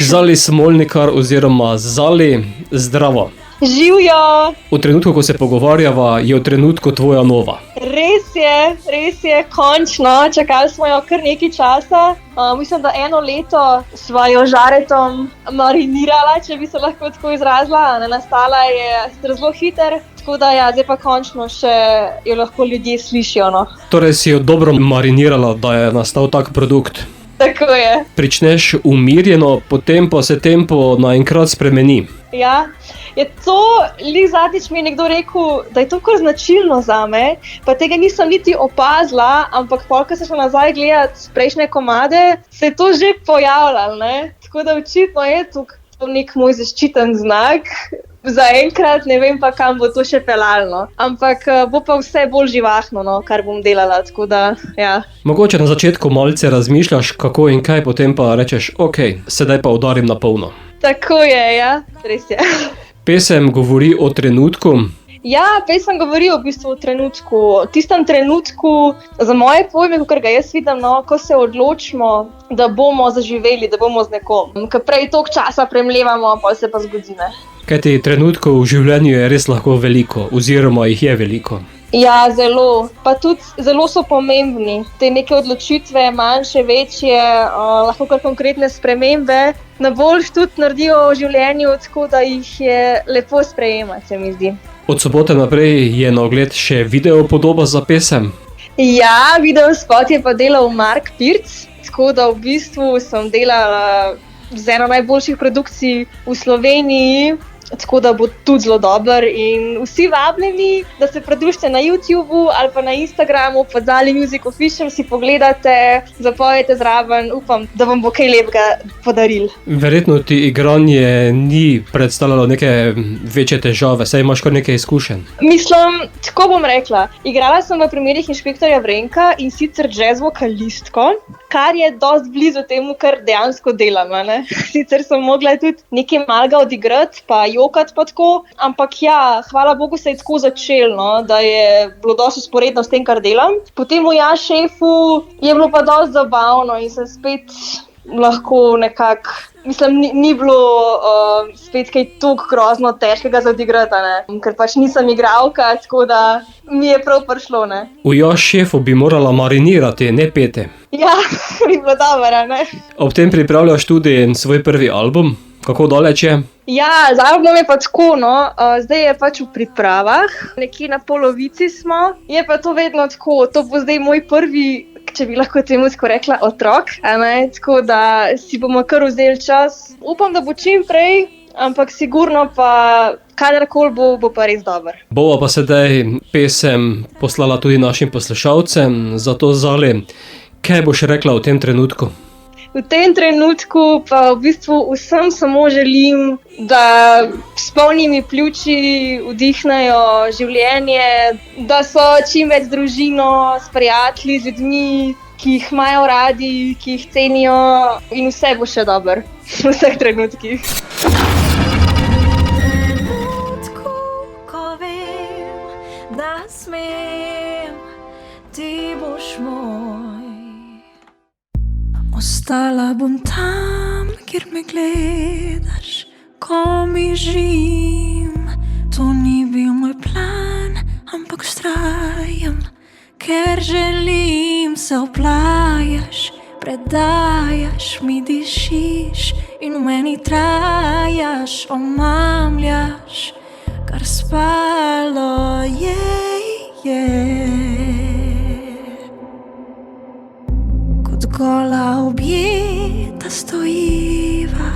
Zali Smolnikar oziroma Zali, zdravo. Živjo! V trenutku, ko se pogovarjava, je v trenutku tvoja nova. Res je, končno, čakali smo jo kar nekaj časa. Mislim, da 1 leto sva jo žaretom marinirala, če bi se lahko tako izrazila. Nastala je zelo hiter, tako da ja, zdaj pa končno še jo lahko ljudje slišijo. No. Torej si jo dobro marinirala, da je nastal tak produkt. Tako je. Pričneš umirjeno, potem pa se tempo naenkrat spremeni. Ja, je to, zadnjič mi je nekdo rekel, da je to kar značilno zame, pa tega nisem niti opazila, ampak ko sem šla nazaj gledati prejšnje komade, se je to že pojavljalo, ne? Tako da očitno je to nek moj zaščiten znak. Zaenkrat ne vem pa, kam bo to še pelalno, ampak bo pa vse bolj živahno, no, kar bom delala, tako da, ja. Mogoče na začetku malce razmišljaš, kako in kaj, potem pa rečeš, ok, sedaj pa udarim na polno. Tako je, ja, res je. Pesem govori o trenutku. Ja, pesem govori v bistvu o trenutku, tistem trenutku, za moje pojme, kakor ga jaz vidim, no, ko se odločimo, da bomo zaživeli, da bomo z nekom. Ker prej toliko časa premlevamo, pa se pa zgodi, ne. Kajti trenutkov v življenju je res lahko veliko, oziroma jih je veliko. Ja, zelo. Pa tudi zelo so pomembni. Te neke odločitve, manjše, večje, lahko kar konkretne spremembe, na boljš tudi naredijo v življenju, tako da jih je lepo sprejemati, se mi zdi. Od sobote naprej je na ogled še video podoba za pesem. Ja, video spot je pa delal Mark Pirc, tako da v bistvu sem delala z eno najboljših produkcij v Sloveniji, tako da bo tudi zelo dober in vsi vabljeni, da se pridružite na YouTubeu ali pa na Instagramu, pa Zali Music Official si pogledate, zapojete zraven, upam, da vam bo kaj lepega podaril. Verjetno ti igranje ni predstavljalo neke večje težave, saj imaš kar nekaj izkušenj. Mislim, tako bom rekla, igrala sem v primerih Inšpektorja Vrenka in sicer jazz vokalistko, kar je dosti blizu temu, kar dejansko delam, ne? Sicer sem mogla tudi nekaj malega odigrati, pa jokati pa tako, ampak ja, hvala Bogu se je tako začelo, no, da je bilo dosti usporedno s tem, kar delam. Potem v Ja šefu je bilo pa dosti zabavno in sem spet lahko nekako, mislim, ni bilo spet kaj toliko grozno težkega za odigrati, ne, ker pač nisem igralka, tako da mi je prav prišlo, ne. V Ja šefu bi morala marinirati, ne peti. Ja, bi bilo dobro, ne. Ob tem pripravljaš tudi svoj prvi album. Kako daleč je? Ja, z albumom je pa tako, no, zdaj je pač v pripravah, nekje na polovici smo, je pa to vedno tako, to bo zdaj moj prvi, če bi lahko temu tako rekla, otrok, ne, tako da si bomo kar vzeli čas. Upam, da bo čim prej, ampak sigurno pa kadarkoli bo pa res dober. Bova pa sedaj pesem poslala tudi našim poslušalcem, zato Zali, kaj boš rekla v tem trenutku? V tem trenutku pa v bistvu vsem samo želim, da s polnimi pljuči vdihnejo življenje, da so čim več z družino, s prijatelji, z ljudmi, ki jih imajo radi, ki jih cenijo in vse bo še dobro v vseh trenutkih. Trenutku, ko vem, da smem, ti boš moj. Ostala bom tam, kjer me gledaš, ko mi žim. To ni bil moj plan, ampak vztrajam, ker želim se oplajaš, predajaš, mi dišiš in v meni trajaš, omamljaš, kar spalo je. Gola objeta stojiva,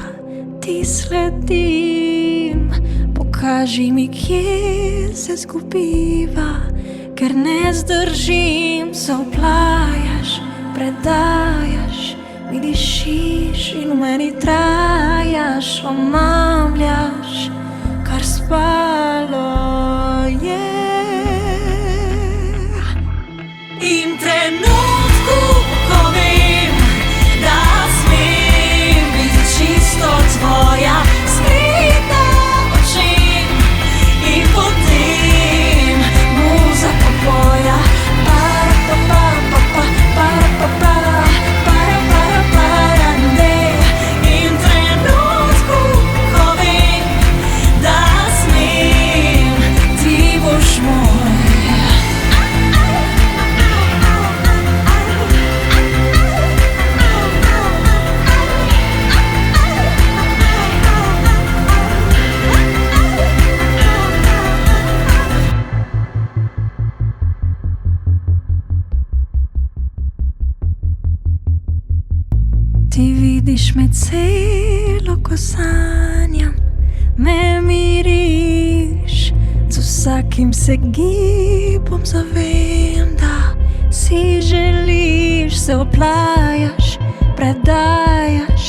ti sledim, pokaži mi, kje se zgubiva, ker ne zdržim, se oplajaš, predajaš, mi dišiš in v meni trajaš, omamljaš, kar spalo je. In trenutku, ko vem, da smem biti čisto tvoja, skrita oči in potem muza popoja. In trenutku, Vidiš me celo, ko sanjam, me miriš, z vsakim se gibom zavem, da si želiš, se oplajaš, predajaš